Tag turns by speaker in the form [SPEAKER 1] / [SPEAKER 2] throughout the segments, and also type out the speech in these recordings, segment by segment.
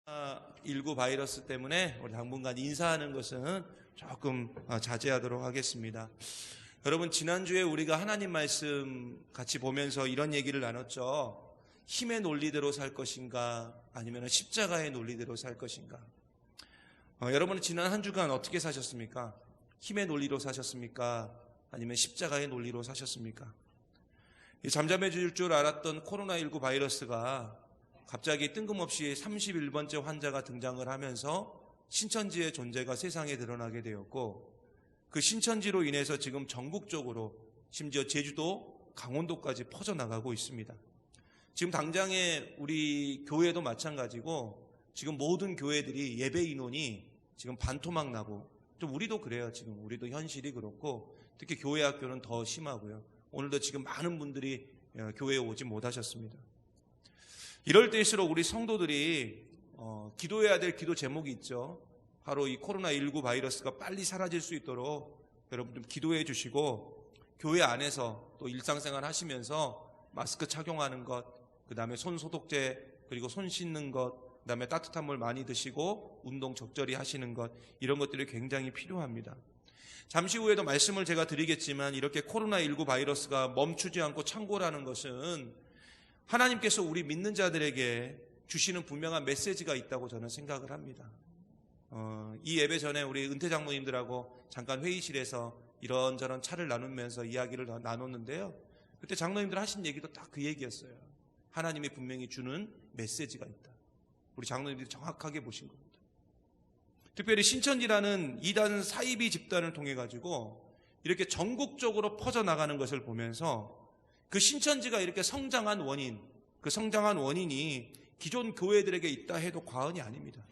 [SPEAKER 1] 코로나19 바이러스 때문에 우리 당분간 인사하는 것은 조금 자제하도록 하겠습니다. 여러분, 지난주에 우리가 하나님 말씀 같이 보면서 이런 얘기를 나눴죠. 힘의 논리대로 살 것인가 아니면 십자가의 논리대로 살 것인가. 여러분은 지난 한 주간 어떻게 사셨습니까? 힘의 논리로 사셨습니까? 아니면 십자가의 논리로 사셨습니까? 잠잠해질 줄 알았던 코로나19 바이러스가 갑자기 뜬금없이 31번째 환자가 등장을 하면서 신천지의 존재가 세상에 드러나게 되었고, 그 신천지로 인해서 지금 전국적으로 심지어 제주도, 강원도까지 퍼져나가고 있습니다. 지금 당장에 우리 교회도 마찬가지고 지금 모든 교회들이 예배 인원이 지금 반토막 나고, 좀 우리도 그래요. 지금 우리도 현실이 그렇고, 특히 교회 학교는 더 심하고요. 오늘도 지금 많은 분들이 교회에 오지 못하셨습니다. 이럴 때일수록 우리 성도들이 기도해야 될 기도 제목이 있죠. 바로 이 코로나19 바이러스가 빨리 사라질 수 있도록 여러분 좀 기도해 주시고, 교회 안에서 또 일상생활 하시면서 마스크 착용하는 것, 그 다음에 손 소독제, 그리고 손 씻는 것, 그 다음에 따뜻한 물 많이 드시고 운동 적절히 하시는 것, 이런 것들이 굉장히 필요합니다. 잠시 후에도 말씀을 제가 드리겠지만, 이렇게 코로나19 바이러스가 멈추지 않고 창궐하는 것은 하나님께서 우리 믿는 자들에게 주시는 분명한 메시지가 있다고 저는 생각을 합니다. 이 예배 전에 우리 은퇴 장로님들하고 잠깐 회의실에서 이런저런 차를 나누면서 이야기를 나눴는데요. 그때 장로님들 하신 얘기도 딱 그 얘기였어요. 하나님이 분명히 주는 메시지가 있다. 우리 장로님들이 정확하게 보신 겁니다. 특별히 신천지라는 이단 사이비 집단을 통해 가지고 이렇게 전국적으로 퍼져나가는 것을 보면서 그 신천지가 이렇게 성장한 원인, 그 성장한 원인이 기존 교회들에게 있다 해도 과언이 아닙니다.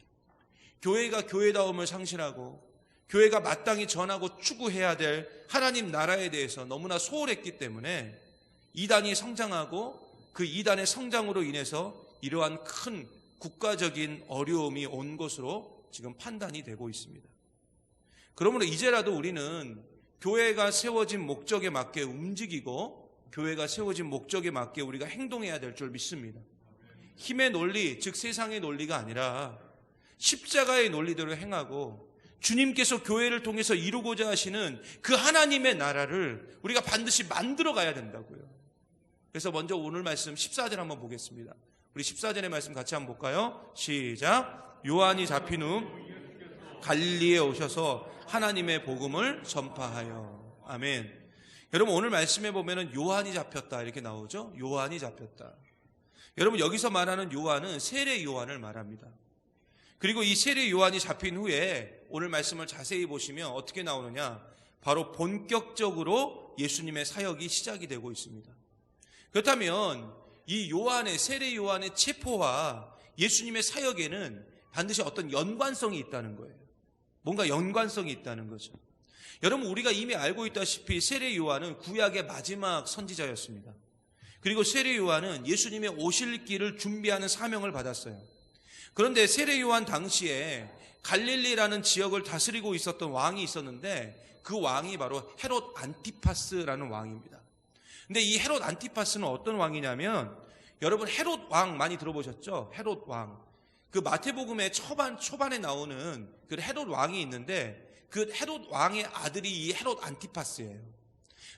[SPEAKER 1] 교회가 교회다움을 상실하고 교회가 마땅히 전하고 추구해야 될 하나님 나라에 대해서 너무나 소홀했기 때문에 이단이 성장하고, 그 이단의 성장으로 인해서 이러한 큰 국가적인 어려움이 온 것으로 지금 판단이 되고 있습니다. 그러므로 이제라도 우리는 교회가 세워진 목적에 맞게 움직이고, 교회가 세워진 목적에 맞게 우리가 행동해야 될 줄 믿습니다. 힘의 논리, 즉 세상의 논리가 아니라 십자가의 논리대로 행하고, 주님께서 교회를 통해서 이루고자 하시는 그 하나님의 나라를 우리가 반드시 만들어 가야 된다고요. 그래서 먼저 오늘 말씀 14절 한번 보겠습니다. 우리 14절의 말씀 같이 한번 볼까요? 시작. 요한이 잡힌 후 갈릴리에 오셔서 하나님의 복음을 전파하여. 아멘. 여러분, 오늘 말씀에 보면은 요한이 잡혔다 이렇게 나오죠. 요한이 잡혔다. 여러분, 여기서 말하는 요한은 세례 요한을 말합니다. 그리고 이 세례 요한이 잡힌 후에 오늘 말씀을 자세히 보시면 어떻게 나오느냐, 바로 본격적으로 예수님의 사역이 시작이 되고 있습니다. 그렇다면 이 요한의, 세례 요한의 체포와 예수님의 사역에는 반드시 어떤 연관성이 있다는 거예요. 뭔가 연관성이 있다는 거죠. 여러분, 우리가 이미 알고 있다시피 세례 요한은 구약의 마지막 선지자였습니다. 그리고 세례 요한은 예수님의 오실 길을 준비하는 사명을 받았어요. 그런데 세례 요한 당시에 갈릴리라는 지역을 다스리고 있었던 왕이 있었는데, 그 왕이 바로 헤롯 안티파스라는 왕입니다. 근데 이 헤롯 안티파스는 어떤 왕이냐면, 여러분 헤롯 왕 많이 들어보셨죠? 헤롯 왕. 그 마태복음의 초반에 나오는 그 헤롯 왕이 있는데, 그 헤롯 왕의 아들이 이 헤롯 안티파스예요.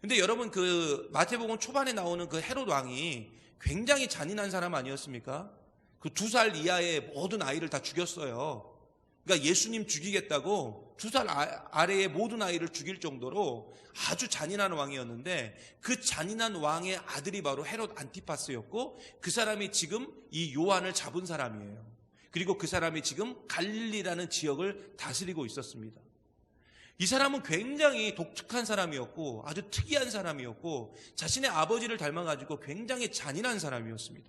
[SPEAKER 1] 근데 여러분, 그 마태복음 초반에 나오는 그 헤롯 왕이 굉장히 잔인한 사람 아니었습니까? 그 2살 이하의 모든 아이를 다 죽였어요. 그러니까 예수님 죽이겠다고 2살 아래의 모든 아이를 죽일 정도로 아주 잔인한 왕이었는데, 그 잔인한 왕의 아들이 바로 헤롯 안티파스였고, 그 사람이 지금 이 요한을 잡은 사람이에요. 그리고 그 사람이 지금 갈릴리라는 지역을 다스리고 있었습니다. 이 사람은 굉장히 독특한 사람이었고 아주 특이한 사람이었고, 자신의 아버지를 닮아가지고 굉장히 잔인한 사람이었습니다.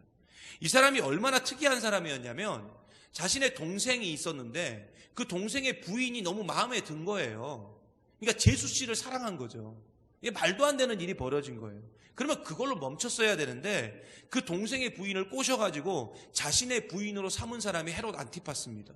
[SPEAKER 1] 이 사람이 얼마나 특이한 사람이었냐면, 자신의 동생이 있었는데 그 동생의 부인이 너무 마음에 든 거예요. 그러니까 제수 씨를 사랑한 거죠. 이게 말도 안 되는 일이 벌어진 거예요. 그러면 그걸로 멈췄어야 되는데, 그 동생의 부인을 꼬셔가지고 자신의 부인으로 삼은 사람이 헤롯 안티파스입니다.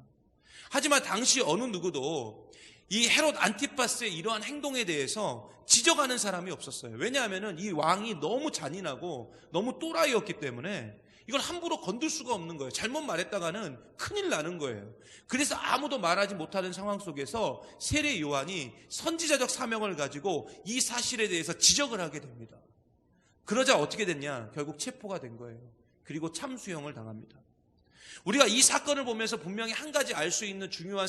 [SPEAKER 1] 하지만 당시 어느 누구도 이 헤롯 안티파스의 이러한 행동에 대해서 지적하는 사람이 없었어요. 왜냐하면 이 왕이 너무 잔인하고 너무 또라이였기 때문에 이걸 함부로 건들 수가 없는 거예요. 잘못 말했다가는 큰일 나는 거예요. 그래서 아무도 말하지 못하는 상황 속에서 세례 요한이 선지자적 사명을 가지고 이 사실에 대해서 지적을 하게 됩니다. 그러자 어떻게 됐냐? 결국 체포가 된 거예요. 그리고 참수형을 당합니다. 우리가 이 사건을 보면서 분명히 한 가지 알 수 있는 중요한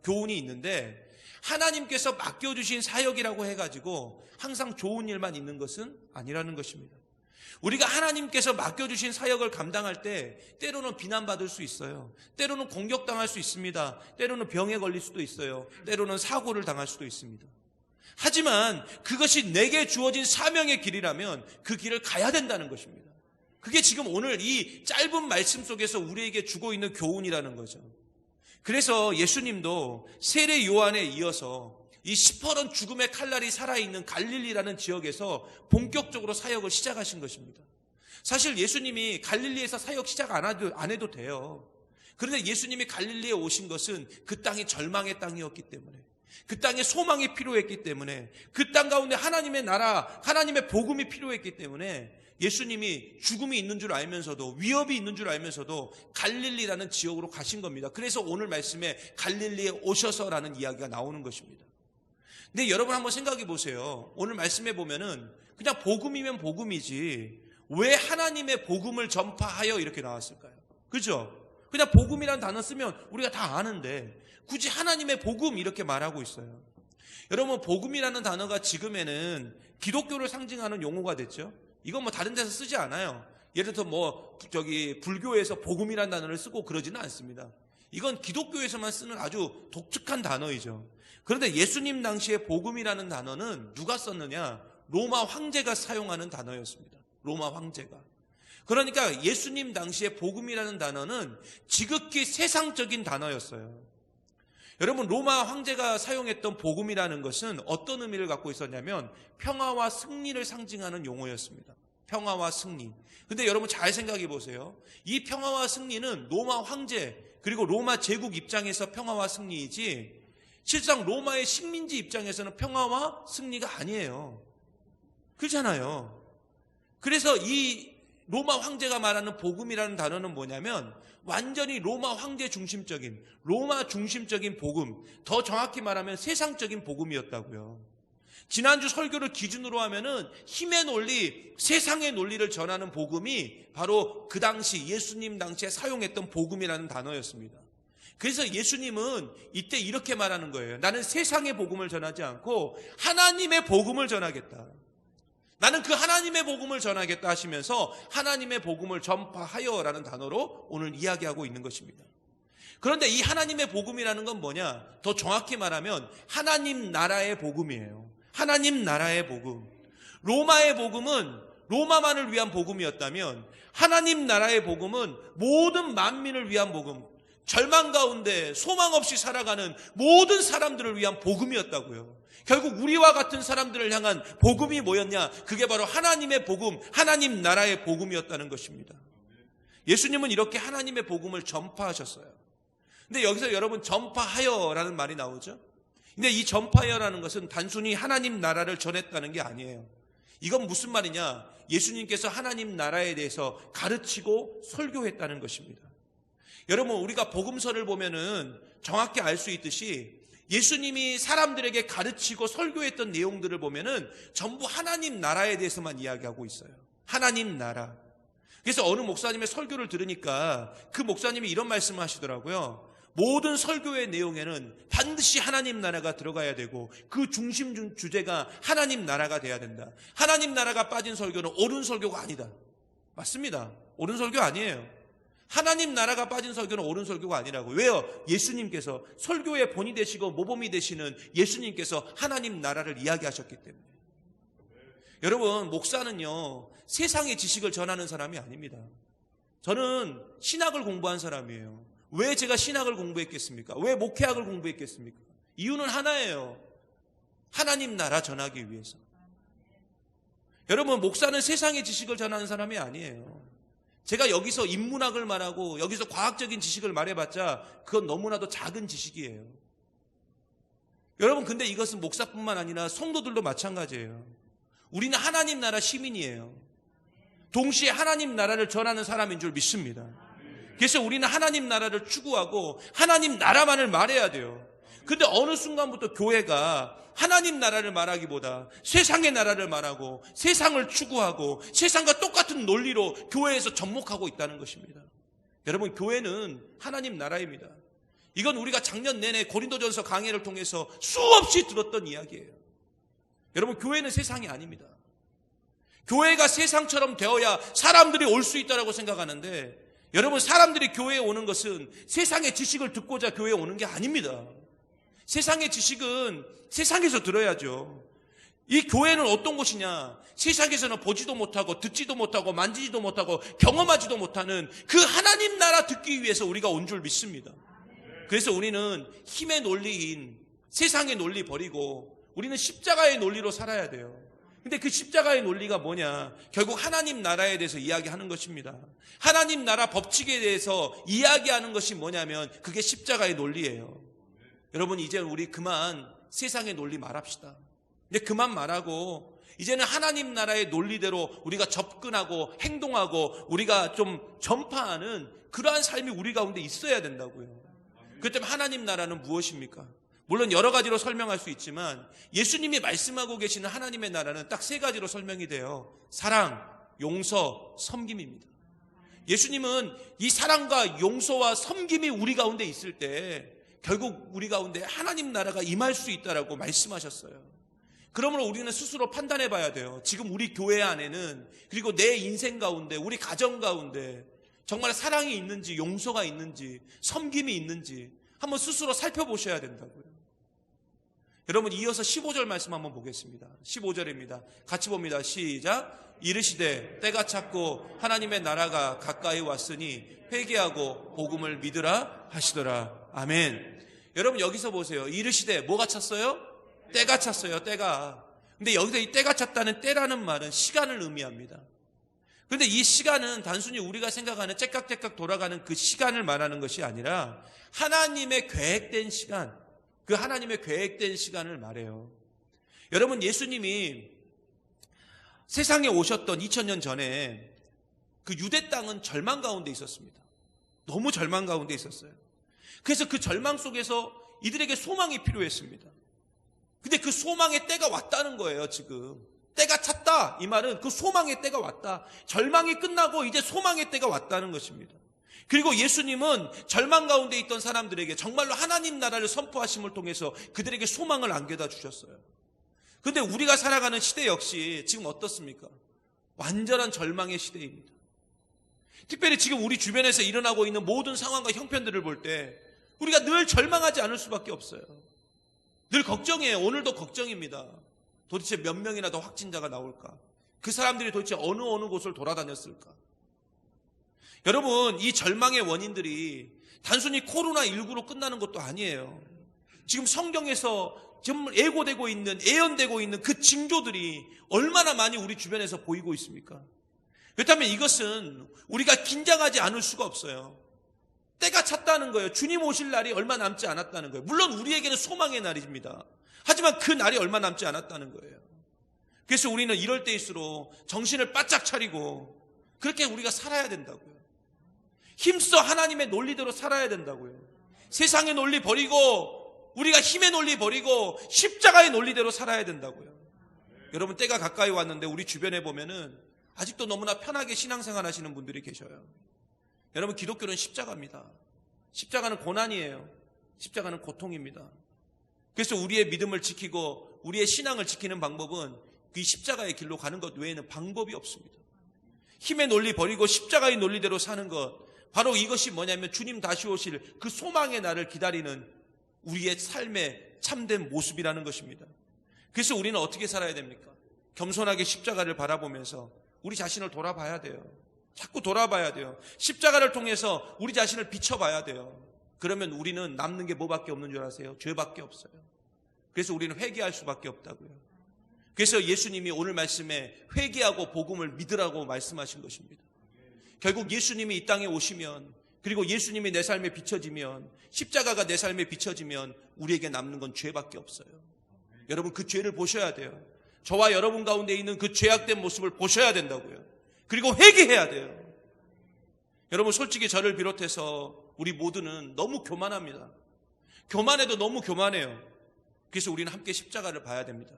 [SPEAKER 1] 교훈이 있는데, 하나님께서 맡겨주신 사역이라고 해가지고 항상 좋은 일만 있는 것은 아니라는 것입니다. 우리가 하나님께서 맡겨주신 사역을 감당할 때 때로는 비난받을 수 있어요. 때로는 공격당할 수 있습니다. 때로는 병에 걸릴 수도 있어요. 때로는 사고를 당할 수도 있습니다. 하지만 그것이 내게 주어진 사명의 길이라면 그 길을 가야 된다는 것입니다. 그게 지금 오늘 이 짧은 말씀 속에서 우리에게 주고 있는 교훈이라는 거죠. 그래서 예수님도 세례 요한에 이어서 이 시퍼런 죽음의 칼날이 살아있는 갈릴리라는 지역에서 본격적으로 사역을 시작하신 것입니다. 사실 예수님이 갈릴리에서 사역 시작 안 해도 돼요. 그런데 예수님이 갈릴리에 오신 것은 그 땅이 절망의 땅이었기 때문에, 그 땅에 소망이 필요했기 때문에, 그 땅 가운데 하나님의 나라, 하나님의 복음이 필요했기 때문에 예수님이 죽음이 있는 줄 알면서도, 위협이 있는 줄 알면서도 갈릴리라는 지역으로 가신 겁니다. 그래서 오늘 말씀에 갈릴리에 오셔서라는 이야기가 나오는 것입니다. 근데 여러분 한번 생각해 보세요. 오늘 말씀해 보면은 그냥 복음이면 복음이지 왜 하나님의 복음을 전파하여 이렇게 나왔을까요? 그죠? 그냥 복음이라는 단어 쓰면 우리가 다 아는데 굳이 하나님의 복음 이렇게 말하고 있어요. 여러분, 복음이라는 단어가 지금에는 기독교를 상징하는 용어가 됐죠. 이건 뭐 다른 데서 쓰지 않아요. 예를 들어 불교에서 복음이라는 단어를 쓰고 그러지는 않습니다. 이건 기독교에서만 쓰는 아주 독특한 단어이죠. 그런데 예수님 당시에 복음이라는 단어는 누가 썼느냐? 로마 황제가 사용하는 단어였습니다. 로마 황제가. 그러니까 예수님 당시에 복음이라는 단어는 지극히 세상적인 단어였어요. 여러분, 로마 황제가 사용했던 복음이라는 것은 어떤 의미를 갖고 있었냐면 평화와 승리를 상징하는 용어였습니다. 평화와 승리. 근데 여러분 잘 생각해 보세요. 이 평화와 승리는 로마 황제 그리고 로마 제국 입장에서 평화와 승리이지 실상 로마의 식민지 입장에서는 평화와 승리가 아니에요. 그렇잖아요. 그래서 이 로마 황제가 말하는 복음이라는 단어는 뭐냐면 완전히 로마 황제 중심적인, 로마 중심적인 복음, 더 정확히 말하면 세상적인 복음이었다고요. 지난주 설교를 기준으로 하면은 힘의 논리, 세상의 논리를 전하는 복음이 바로 그 당시 예수님 당시에 사용했던 복음이라는 단어였습니다. 그래서 예수님은 이때 이렇게 말하는 거예요. 나는 세상의 복음을 전하지 않고 하나님의 복음을 전하겠다. 나는 그 하나님의 복음을 전하겠다 하시면서 하나님의 복음을 전파하여라는 단어로 오늘 이야기하고 있는 것입니다. 그런데 이 하나님의 복음이라는 건 뭐냐? 더 정확히 말하면 하나님 나라의 복음이에요. 하나님 나라의 복음. 로마의 복음은 로마만을 위한 복음이었다면 하나님 나라의 복음은 모든 만민을 위한 복음, 절망 가운데 소망 없이 살아가는 모든 사람들을 위한 복음이었다고요. 결국 우리와 같은 사람들을 향한 복음이 뭐였냐? 그게 바로 하나님의 복음, 하나님 나라의 복음이었다는 것입니다. 예수님은 이렇게 하나님의 복음을 전파하셨어요. 근데 여기서 여러분 전파하여라는 말이 나오죠. 근데 이 전파하여라는 것은 단순히 하나님 나라를 전했다는 게 아니에요. 이건 무슨 말이냐? 예수님께서 하나님 나라에 대해서 가르치고 설교했다는 것입니다. 여러분, 우리가 복음서를 보면은 정확히 알 수 있듯이 예수님이 사람들에게 가르치고 설교했던 내용들을 보면은 전부 하나님 나라에 대해서만 이야기하고 있어요. 하나님 나라. 그래서 어느 목사님의 설교를 들으니까 그 목사님이 이런 말씀을 하시더라고요. 모든 설교의 내용에는 반드시 하나님 나라가 들어가야 되고 그 중심 주제가 하나님 나라가 돼야 된다. 하나님 나라가 빠진 설교는 옳은 설교가 아니다. 맞습니다. 옳은 설교 아니에요. 하나님 나라가 빠진 설교는 옳은 설교가 아니라고. 왜요? 예수님께서 설교의 본이 되시고 모범이 되시는 예수님께서 하나님 나라를 이야기하셨기 때문에. 여러분, 목사는요 세상의 지식을 전하는 사람이 아닙니다. 저는 신학을 공부한 사람이에요. 왜 제가 신학을 공부했겠습니까? 왜 목회학을 공부했겠습니까? 이유는 하나예요. 하나님 나라 전하기 위해서. 여러분, 목사는 세상의 지식을 전하는 사람이 아니에요. 제가 여기서 인문학을 말하고 여기서 과학적인 지식을 말해봤자 그건 너무나도 작은 지식이에요. 여러분, 근데 이것은 목사뿐만 아니라 성도들도 마찬가지예요. 우리는 하나님 나라 시민이에요. 동시에 하나님 나라를 전하는 사람인 줄 믿습니다. 그래서 우리는 하나님 나라를 추구하고 하나님 나라만을 말해야 돼요. 근데 어느 순간부터 교회가 하나님 나라를 말하기보다 세상의 나라를 말하고 세상을 추구하고 세상과 똑같은 논리로 교회에서 접목하고 있다는 것입니다. 여러분, 교회는 하나님 나라입니다. 이건 우리가 작년 내내 고린도전서 강해를 통해서 수없이 들었던 이야기예요. 여러분, 교회는 세상이 아닙니다. 교회가 세상처럼 되어야 사람들이 올 수 있다고 생각하는데, 여러분, 사람들이 교회에 오는 것은 세상의 지식을 듣고자 교회에 오는 게 아닙니다. 세상의 지식은 세상에서 들어야죠. 이 교회는 어떤 곳이냐? 세상에서는 보지도 못하고 듣지도 못하고 만지지도 못하고 경험하지도 못하는 그 하나님 나라 듣기 위해서 우리가 온 줄 믿습니다. 그래서 우리는 힘의 논리인 세상의 논리 버리고 우리는 십자가의 논리로 살아야 돼요. 근데 그 십자가의 논리가 뭐냐? 결국 하나님 나라에 대해서 이야기하는 것입니다. 하나님 나라 법칙에 대해서 이야기하는 것이 뭐냐면 그게 십자가의 논리예요. 여러분, 이제 우리 그만 세상의 논리 말합시다. 이제 그만 말하고 이제는 하나님 나라의 논리대로 우리가 접근하고 행동하고 우리가 좀 전파하는 그러한 삶이 우리 가운데 있어야 된다고요. 그렇기 때문에 하나님 나라는 무엇입니까? 물론 여러 가지로 설명할 수 있지만 예수님이 말씀하고 계시는 하나님의 나라는 딱 세 가지로 설명이 돼요. 사랑, 용서, 섬김입니다. 예수님은 이 사랑과 용서와 섬김이 우리 가운데 있을 때 결국 우리 가운데 하나님 나라가 임할 수 있다라고 말씀하셨어요. 그러므로 우리는 스스로 판단해 봐야 돼요. 지금 우리 교회 안에는, 그리고 내 인생 가운데, 우리 가정 가운데 정말 사랑이 있는지, 용서가 있는지, 섬김이 있는지 한번 스스로 살펴보셔야 된다고요. 여러분, 이어서 15절 말씀 한번 보겠습니다. 15절입니다. 같이 봅니다. 시작. 이르시되 때가 찼고 하나님의 나라가 가까이 왔으니 회개하고 복음을 믿으라 하시더라. 아멘. 여러분, 여기서 보세요. 이르시되 뭐가 찼어요? 때가 찼어요. 때가. 근데 여기서 이 때가 찼다는 때라는 말은 시간을 의미합니다. 그런데 이 시간은 단순히 우리가 생각하는 째깍째깍 돌아가는 그 시간을 말하는 것이 아니라 하나님의 계획된 시간, 그 하나님의 계획된 시간을 말해요. 여러분, 예수님이 세상에 오셨던 2000년 전에 그 유대 땅은 절망 가운데 있었습니다. 너무 절망 가운데 있었어요. 그래서 그 절망 속에서 이들에게 소망이 필요했습니다. 근데 그 소망의 때가 왔다는 거예요. 지금 때가 찼다, 이 말은 그 소망의 때가 왔다. 절망이 끝나고 이제 소망의 때가 왔다는 것입니다. 그리고 예수님은 절망 가운데 있던 사람들에게 정말로 하나님 나라를 선포하심을 통해서 그들에게 소망을 안겨다 주셨어요. 그런데 우리가 살아가는 시대 역시 지금 어떻습니까? 완전한 절망의 시대입니다. 특별히 지금 우리 주변에서 일어나고 있는 모든 상황과 형편들을 볼 때 우리가 늘 절망하지 않을 수밖에 없어요. 늘 걱정이에요. 오늘도 걱정입니다. 도대체 몇 명이나 더 확진자가 나올까? 그 사람들이 도대체 어느 곳을 돌아다녔을까? 여러분, 이 절망의 원인들이 단순히 코로나19로 끝나는 것도 아니에요. 지금 성경에서 정말 예고되고 있는, 예언되고 있는 그 징조들이 얼마나 많이 우리 주변에서 보이고 있습니까? 그렇다면 이것은 우리가 긴장하지 않을 수가 없어요. 때가 찼다는 거예요. 주님 오실 날이 얼마 남지 않았다는 거예요. 물론 우리에게는 소망의 날입니다. 하지만 그 날이 얼마 남지 않았다는 거예요. 그래서 우리는 이럴 때일수록 정신을 바짝 차리고 그렇게 우리가 살아야 된다고요. 힘써 하나님의 논리대로 살아야 된다고요. 세상의 논리 버리고 우리가 힘의 논리 버리고 십자가의 논리대로 살아야 된다고요. 여러분, 때가 가까이 왔는데 우리 주변에 보면은 아직도 너무나 편하게 신앙생활 하시는 분들이 계셔요. 여러분, 기독교는 십자가입니다. 십자가는 고난이에요. 십자가는 고통입니다. 그래서 우리의 믿음을 지키고 우리의 신앙을 지키는 방법은 그 십자가의 길로 가는 것 외에는 방법이 없습니다. 힘의 논리 버리고 십자가의 논리대로 사는 것, 바로 이것이 뭐냐면 주님 다시 오실 그 소망의 날을 기다리는 우리의 삶의 참된 모습이라는 것입니다. 그래서 우리는 어떻게 살아야 됩니까? 겸손하게 십자가를 바라보면서 우리 자신을 돌아봐야 돼요. 자꾸 돌아봐야 돼요. 십자가를 통해서 우리 자신을 비춰봐야 돼요. 그러면 우리는 남는 게 뭐밖에 없는 줄 아세요? 죄밖에 없어요. 그래서 우리는 회개할 수밖에 없다고요. 그래서 예수님이 오늘 말씀에 회개하고 복음을 믿으라고 말씀하신 것입니다. 결국 예수님이 이 땅에 오시면, 그리고 예수님이 내 삶에 비춰지면, 십자가가 내 삶에 비춰지면 우리에게 남는 건 죄밖에 없어요. 여러분, 그 죄를 보셔야 돼요. 저와 여러분 가운데 있는 그 죄악된 모습을 보셔야 된다고요. 그리고 회개해야 돼요. 여러분, 솔직히 저를 비롯해서 우리 모두는 너무 교만합니다. 교만해도 너무 교만해요. 그래서 우리는 함께 십자가를 봐야 됩니다.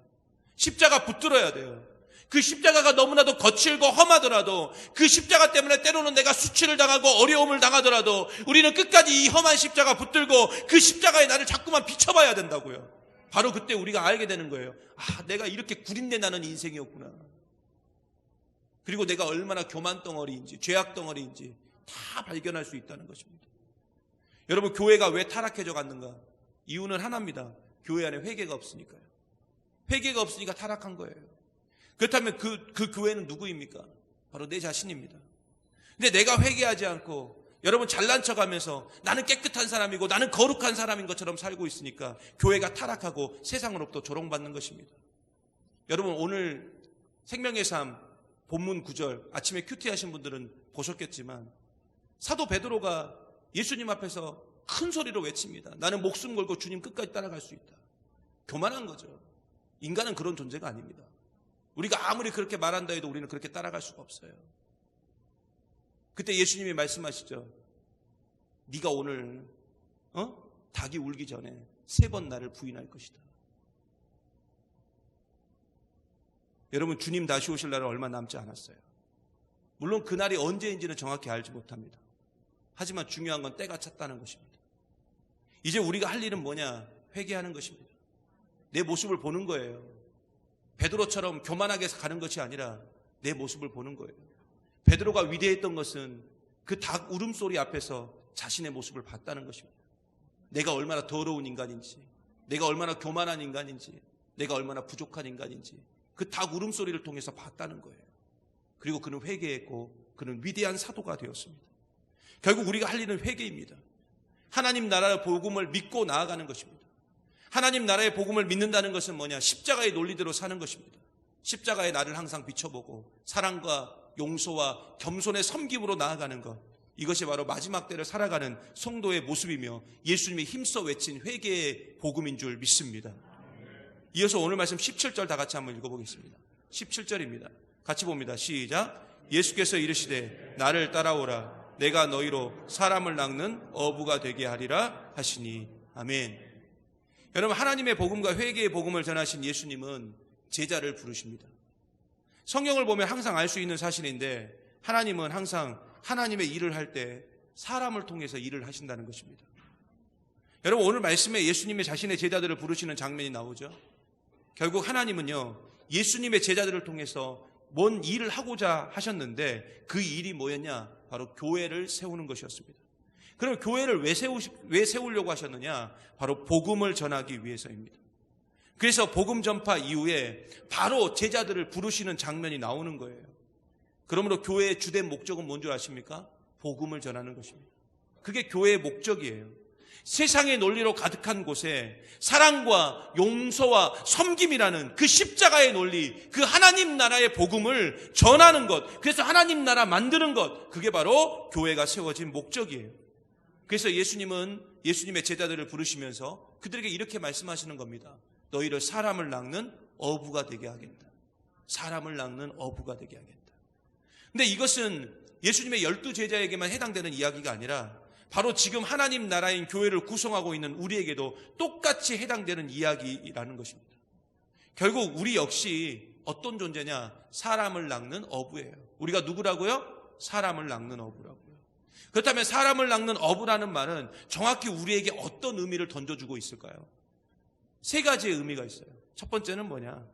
[SPEAKER 1] 십자가 붙들어야 돼요. 그 십자가가 너무나도 거칠고 험하더라도, 그 십자가 때문에 때로는 내가 수치를 당하고 어려움을 당하더라도 우리는 끝까지 이 험한 십자가 붙들고 그 십자가에 나를 자꾸만 비춰봐야 된다고요. 바로 그때 우리가 알게 되는 거예요. 아, 내가 이렇게 구린내 나는 인생이었구나. 그리고 내가 얼마나 교만 덩어리인지, 죄악 덩어리인지 다 발견할 수 있다는 것입니다. 여러분, 교회가 왜 타락해져 갔는가? 이유는 하나입니다. 교회 안에 회개가 없으니까요. 회개가 없으니까 타락한 거예요. 그렇다면 그 교회는 누구입니까? 바로 내 자신입니다. 근데 내가 회개하지 않고 여러분 잘난 척하면서 나는 깨끗한 사람이고 나는 거룩한 사람인 것처럼 살고 있으니까 교회가 타락하고 세상으로부터 조롱받는 것입니다. 여러분, 오늘 생명의 삶 본문 9절 아침에 큐티하신 분들은 보셨겠지만 사도 베드로가 예수님 앞에서 큰 소리로 외칩니다. 나는 목숨 걸고 주님 끝까지 따라갈 수 있다. 교만한 거죠. 인간은 그런 존재가 아닙니다. 우리가 아무리 그렇게 말한다 해도 우리는 그렇게 따라갈 수가 없어요. 그때 예수님이 말씀하시죠. 네가 오늘 닭이 울기 전에 3번 나를 부인할 것이다. 여러분, 주님 다시 오실 날은 얼마 남지 않았어요. 물론 그날이 언제인지는 정확히 알지 못합니다. 하지만 중요한 건 때가 찼다는 것입니다. 이제 우리가 할 일은 뭐냐? 회개하는 것입니다. 내 모습을 보는 거예요. 베드로처럼 교만하게 가는 것이 아니라 내 모습을 보는 거예요. 베드로가 위대했던 것은 그 닭 울음소리 앞에서 자신의 모습을 봤다는 것입니다. 내가 얼마나 더러운 인간인지, 내가 얼마나 교만한 인간인지, 내가 얼마나 부족한 인간인지 그 닭 울음소리를 통해서 봤다는 거예요. 그리고 그는 회개했고 그는 위대한 사도가 되었습니다. 결국 우리가 할 일은 회개입니다. 하나님 나라의 복음을 믿고 나아가는 것입니다. 하나님 나라의 복음을 믿는다는 것은 뭐냐? 십자가의 논리대로 사는 것입니다. 십자가의 나를 항상 비춰보고 사랑과 용서와 겸손의 섬김으로 나아가는 것, 이것이 바로 마지막 때를 살아가는 성도의 모습이며 예수님이 힘써 외친 회개의 복음인 줄 믿습니다. 이어서 오늘 말씀 17절 다 같이 한번 읽어보겠습니다. 17절입니다. 같이 봅니다. 시작. 예수께서 이르시되 나를 따라오라. 내가 너희로 사람을 낚는 어부가 되게 하리라 하시니. 아멘. 여러분, 하나님의 복음과 회개의 복음을 전하신 예수님은 제자를 부르십니다. 성경을 보면 항상 알 수 있는 사실인데 하나님은 항상 하나님의 일을 할 때 사람을 통해서 일을 하신다는 것입니다. 여러분, 오늘 말씀에 예수님이 자신의 제자들을 부르시는 장면이 나오죠. 결국 하나님은요, 예수님의 제자들을 통해서 뭔 일을 하고자 하셨는데 그 일이 뭐였냐? 바로 교회를 세우는 것이었습니다. 그럼 교회를 왜 세우려고 하셨느냐? 바로 복음을 전하기 위해서입니다. 그래서 복음 전파 이후에 바로 제자들을 부르시는 장면이 나오는 거예요. 그러므로 교회의 주된 목적은 뭔 줄 아십니까? 복음을 전하는 것입니다. 그게 교회의 목적이에요. 세상의 논리로 가득한 곳에 사랑과 용서와 섬김이라는 그 십자가의 논리, 그 하나님 나라의 복음을 전하는 것, 그래서 하나님 나라 만드는 것, 그게 바로 교회가 세워진 목적이에요. 그래서 예수님은 예수님의 제자들을 부르시면서 그들에게 이렇게 말씀하시는 겁니다. 너희를 사람을 낚는 어부가 되게 하겠다. 사람을 낚는 어부가 되게 하겠다. 근데 이것은 예수님의 12제자에게만 해당되는 이야기가 아니라 바로 지금 하나님 나라인 교회를 구성하고 있는 우리에게도 똑같이 해당되는 이야기라는 것입니다. 결국 우리 역시 어떤 존재냐? 사람을 낚는 어부예요. 우리가 누구라고요? 사람을 낚는 어부라고요. 그렇다면 사람을 낚는 어부라는 말은 정확히 우리에게 어떤 의미를 던져주고 있을까요? 3가지의 의미가 있어요. 첫 번째는 뭐냐?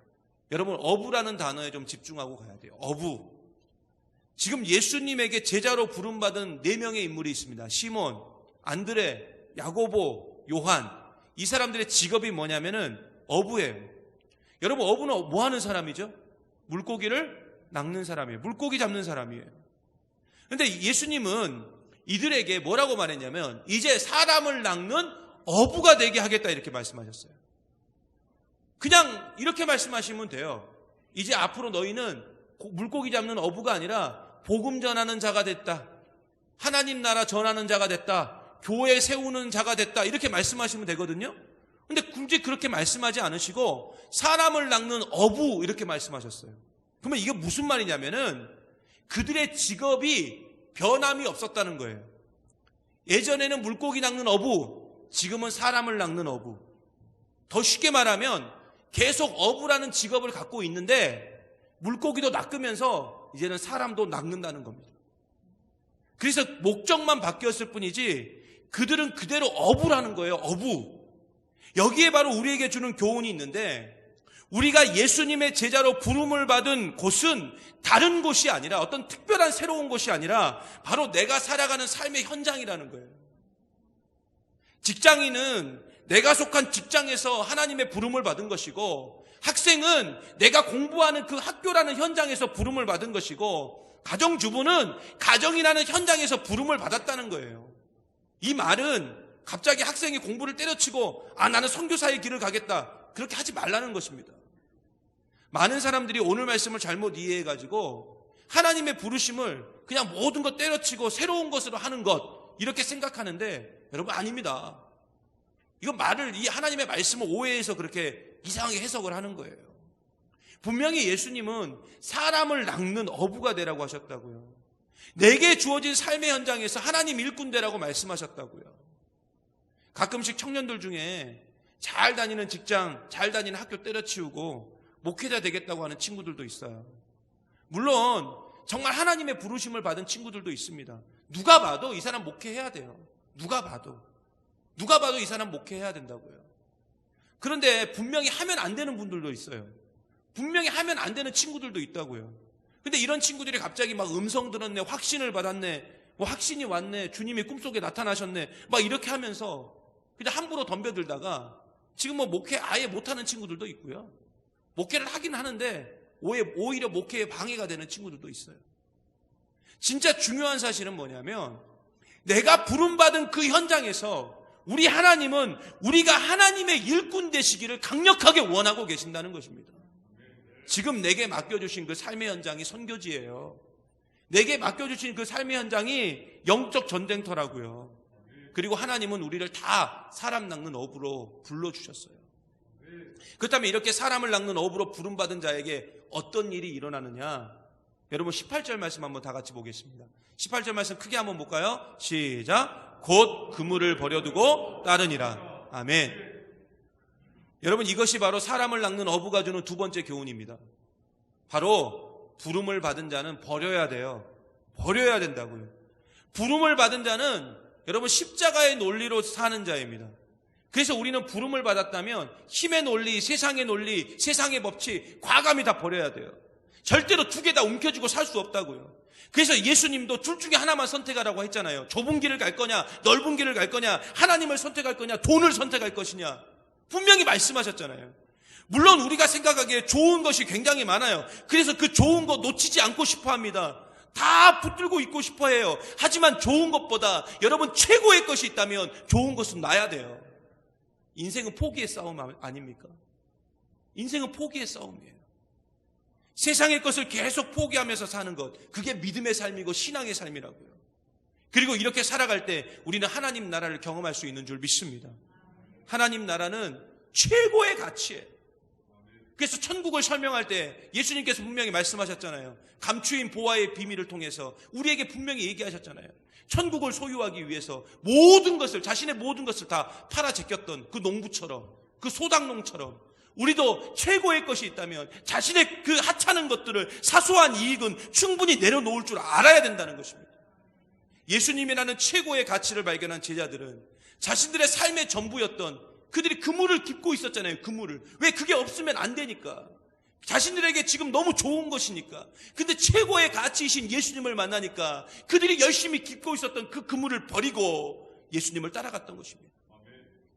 [SPEAKER 1] 여러분, 어부라는 단어에 좀 집중하고 가야 돼요. 어부. 지금 예수님에게 제자로 부름받은 4명의 인물이 있습니다. 시몬, 안드레, 야고보, 요한. 이 사람들의 직업이 뭐냐면은 어부예요. 여러분, 어부는 뭐 하는 사람이죠? 물고기를 낚는 사람이에요. 물고기 잡는 사람이에요. 그런데 예수님은 이들에게 뭐라고 말했냐면 이제 사람을 낚는 어부가 되게 하겠다 이렇게 말씀하셨어요. 그냥 이렇게 말씀하시면 돼요. 이제 앞으로 너희는 물고기 잡는 어부가 아니라 복음 전하는 자가 됐다. 하나님 나라 전하는 자가 됐다. 교회 세우는 자가 됐다. 이렇게 말씀하시면 되거든요. 근데 굳이 그렇게 말씀하지 않으시고 사람을 낚는 어부 이렇게 말씀하셨어요. 그러면 이게 무슨 말이냐면은 그들의 직업이 변함이 없었다는 거예요. 예전에는 물고기 낚는 어부, 지금은 사람을 낚는 어부. 더 쉽게 말하면 계속 어부라는 직업을 갖고 있는데 물고기도 낚으면서 이제는 사람도 낚는다는 겁니다. 그래서 목적만 바뀌었을 뿐이지 그들은 그대로 어부라는 거예요. 어부. 여기에 바로 우리에게 주는 교훈이 있는데, 우리가 예수님의 제자로 부름을 받은 곳은 다른 곳이 아니라, 어떤 특별한 새로운 곳이 아니라 바로 내가 살아가는 삶의 현장이라는 거예요. 직장인은 내가 속한 직장에서 하나님의 부름을 받은 것이고, 학생은 내가 공부하는 그 학교라는 현장에서 부름을 받은 것이고, 가정주부는 가정이라는 현장에서 부름을 받았다는 거예요. 이 말은 갑자기 학생이 공부를 때려치고 나는 선교사의 길을 가겠다, 그렇게 하지 말라는 것입니다. 많은 사람들이 오늘 말씀을 잘못 이해해가지고 하나님의 부르심을 그냥 모든 것 때려치고 새로운 것으로 하는 것, 이렇게 생각하는데, 여러분 아닙니다. 이거 말을, 이 하나님의 말씀을 오해해서 그렇게 이상하게 해석을 하는 거예요. 분명히 예수님은 사람을 낚는 어부가 되라고 하셨다고요. 내게 주어진 삶의 현장에서 하나님 일꾼 되라고 말씀하셨다고요. 가끔씩 청년들 중에 잘 다니는 직장, 잘 다니는 학교 때려치우고 목회자 되겠다고 하는 친구들도 있어요. 물론 정말 하나님의 부르심을 받은 친구들도 있습니다. 누가 봐도 이 사람 목회해야 돼요. 누가 봐도 이 사람 목회해야 된다고요. 그런데 분명히 하면 안 되는 분들도 있어요. 분명히 하면 안 되는 친구들도 있다고요. 근데 이런 친구들이 갑자기 막 음성 들었네, 확신을 받았네, 뭐 확신이 왔네, 주님이 꿈속에 나타나셨네, 막 이렇게 하면서 그냥 함부로 덤벼들다가 지금 뭐 목회 아예 못하는 친구들도 있고요. 목회를 하긴 하는데 오히려 목회에 방해가 되는 친구들도 있어요. 진짜 중요한 사실은 뭐냐면, 내가 부름받은 그 현장에서 우리 하나님은 우리가 하나님의 일꾼 되시기를 강력하게 원하고 계신다는 것입니다. 지금 내게 맡겨주신 그 삶의 현장이 선교지예요. 내게 맡겨주신 그 삶의 현장이 영적 전쟁터라고요. 그리고 하나님은 우리를 다 사람 낚는 어부로 불러주셨어요. 그렇다면 이렇게 사람을 낚는 어부로 부름받은 자에게 어떤 일이 일어나느냐? 여러분 18절 말씀 한번 다 같이 보겠습니다. 18절 말씀 크게 한번 볼까요? 시작. 곧 그물을 버려두고 따르니라. 아멘. 여러분, 이것이 바로 사람을 낚는 어부가 주는 두 번째 교훈입니다. 바로 부름을 받은 자는 버려야 돼요. 버려야 된다고요. 부름을 받은 자는 여러분 십자가의 논리로 사는 자입니다. 그래서 우리는 부름을 받았다면 힘의 논리, 세상의 논리, 세상의 법칙 과감히 다 버려야 돼요. 절대로 두 개 다 움켜쥐고 살 수 없다고요. 그래서 예수님도 둘 중에 하나만 선택하라고 했잖아요. 좁은 길을 갈 거냐, 넓은 길을 갈 거냐, 하나님을 선택할 거냐, 돈을 선택할 것이냐, 분명히 말씀하셨잖아요. 물론 우리가 생각하기에 좋은 것이 굉장히 많아요. 그래서 그 좋은 거 놓치지 않고 싶어 합니다. 다 붙들고 있고 싶어 해요. 하지만 좋은 것보다 여러분 최고의 것이 있다면 좋은 것은 놔야 돼요. 인생은 포기의 싸움 아닙니까? 인생은 포기의 싸움이에요. 세상의 것을 계속 포기하면서 사는 것, 그게 믿음의 삶이고 신앙의 삶이라고요. 그리고 이렇게 살아갈 때 우리는 하나님 나라를 경험할 수 있는 줄 믿습니다. 하나님 나라는 최고의 가치예요. 그래서 천국을 설명할 때 예수님께서 분명히 말씀하셨잖아요. 감추인 보화의 비밀을 통해서 우리에게 분명히 얘기하셨잖아요. 천국을 소유하기 위해서 모든 것을, 자신의 모든 것을 다 팔아 제꼈던 그 농부처럼, 그 소당농처럼 우리도 최고의 것이 있다면 자신의 그 하찮은 것들을, 사소한 이익은 충분히 내려놓을 줄 알아야 된다는 것입니다. 예수님이라는 최고의 가치를 발견한 제자들은 자신들의 삶의 전부였던, 그들이 그물을 깃고 있었잖아요. 그물을. 왜? 그게 없으면 안 되니까. 자신들에게 지금 너무 좋은 것이니까. 근데 최고의 가치이신 예수님을 만나니까 그들이 열심히 깃고 있었던 그 그물을 버리고 예수님을 따라갔던 것입니다.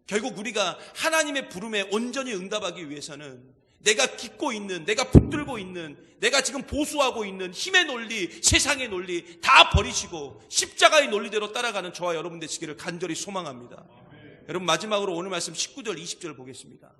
[SPEAKER 1] 결국 우리가 하나님의 부름에 온전히 응답하기 위해서는 내가 깃고 있는, 내가 붙들고 있는, 내가 지금 보수하고 있는 힘의 논리, 세상의 논리 다 버리시고 십자가의 논리대로 따라가는 저와 여러분 되시기를 간절히 소망합니다. 여러분, 마지막으로 오늘 말씀 19절 20절 보겠습니다.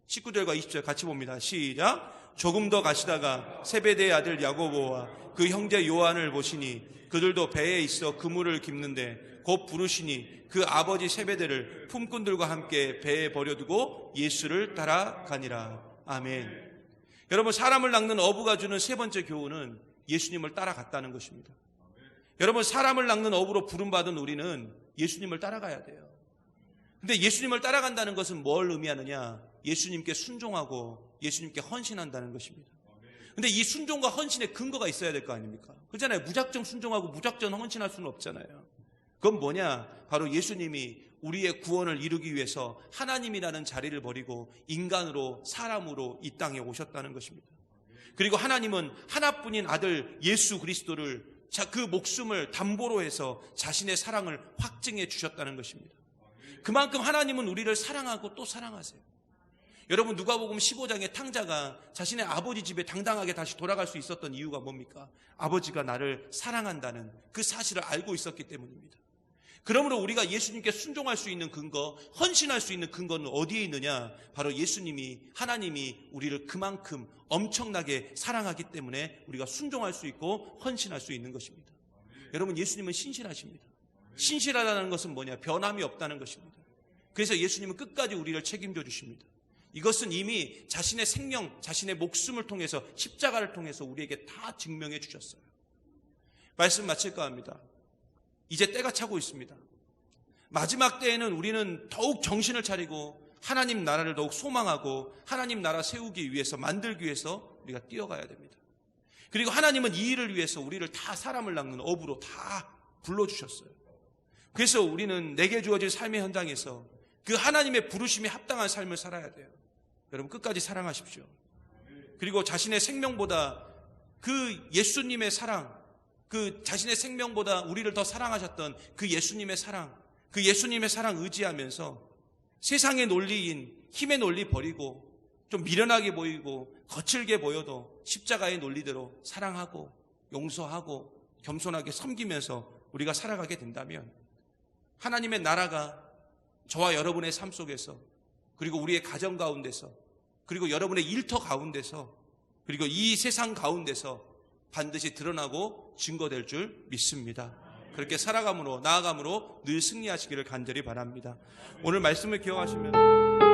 [SPEAKER 1] 19절과 20절 같이 봅니다. 시작. 조금 더 가시다가 세베대의 아들 야고보와 그 형제 요한을 보시니 그들도 배에 있어 그물을 깁는데 곧 부르시니 그 아버지 세베대를 품꾼들과 함께 배에 버려두고 예수를 따라가니라. 아멘. 여러분, 사람을 낚는 어부가 주는 세 번째 교훈은 예수님을 따라갔다는 것입니다. 여러분, 사람을 낚는 어부로 부름받은 우리는 예수님을 따라가야 돼요. 근데 예수님을 따라간다는 것은 뭘 의미하느냐? 예수님께 순종하고 예수님께 헌신한다는 것입니다. 근데 이 순종과 헌신의 근거가 있어야 될 거 아닙니까? 그렇잖아요. 무작정 순종하고 무작정 헌신할 수는 없잖아요. 그건 뭐냐? 바로 예수님이 우리의 구원을 이루기 위해서 하나님이라는 자리를 버리고 인간으로, 사람으로 이 땅에 오셨다는 것입니다. 그리고 하나님은 하나뿐인 아들 예수 그리스도를 그 목숨을 담보로 해서 자신의 사랑을 확증해 주셨다는 것입니다. 그만큼 하나님은 우리를 사랑하고 또 사랑하세요. 여러분, 누가복음 15장의 탕자가 자신의 아버지 집에 당당하게 다시 돌아갈 수 있었던 이유가 뭡니까? 아버지가 나를 사랑한다는 그 사실을 알고 있었기 때문입니다. 그러므로 우리가 예수님께 순종할 수 있는 근거, 헌신할 수 있는 근거는 어디에 있느냐? 바로 예수님이, 하나님이 우리를 그만큼 엄청나게 사랑하기 때문에 우리가 순종할 수 있고 헌신할 수 있는 것입니다. 여러분, 예수님은 신실하십니다. 신실하다는 것은 뭐냐? 변함이 없다는 것입니다. 그래서 예수님은 끝까지 우리를 책임져 주십니다. 이것은 이미 자신의 생명, 자신의 목숨을 통해서, 십자가를 통해서 우리에게 다 증명해 주셨어요. 말씀 마칠까 합니다. 이제 때가 차고 있습니다. 마지막 때에는 우리는 더욱 정신을 차리고 하나님 나라를 더욱 소망하고 하나님 나라 세우기 위해서, 만들기 위해서 우리가 뛰어가야 됩니다. 그리고 하나님은 이 일을 위해서 우리를 다 사람을 낚는 어부로 다 불러주셨어요. 그래서 우리는 내게 주어진 삶의 현장에서 그 하나님의 부르심에 합당한 삶을 살아야 돼요. 여러분, 끝까지 사랑하십시오. 그리고 자신의 생명보다 그 예수님의 사랑, 그 자신의 생명보다 우리를 더 사랑하셨던 그 예수님의 사랑 의지하면서 세상의 논리인 힘의 논리 버리고 좀 미련하게 보이고 거칠게 보여도 십자가의 논리대로 사랑하고 용서하고 겸손하게 섬기면서 우리가 살아가게 된다면 하나님의 나라가 저와 여러분의 삶 속에서, 그리고 우리의 가정 가운데서, 그리고 여러분의 일터 가운데서, 그리고 이 세상 가운데서 반드시 드러나고 증거될 줄 믿습니다. 그렇게 살아감으로, 나아감으로 늘 승리하시기를 간절히 바랍니다. 오늘 말씀을 기억하시면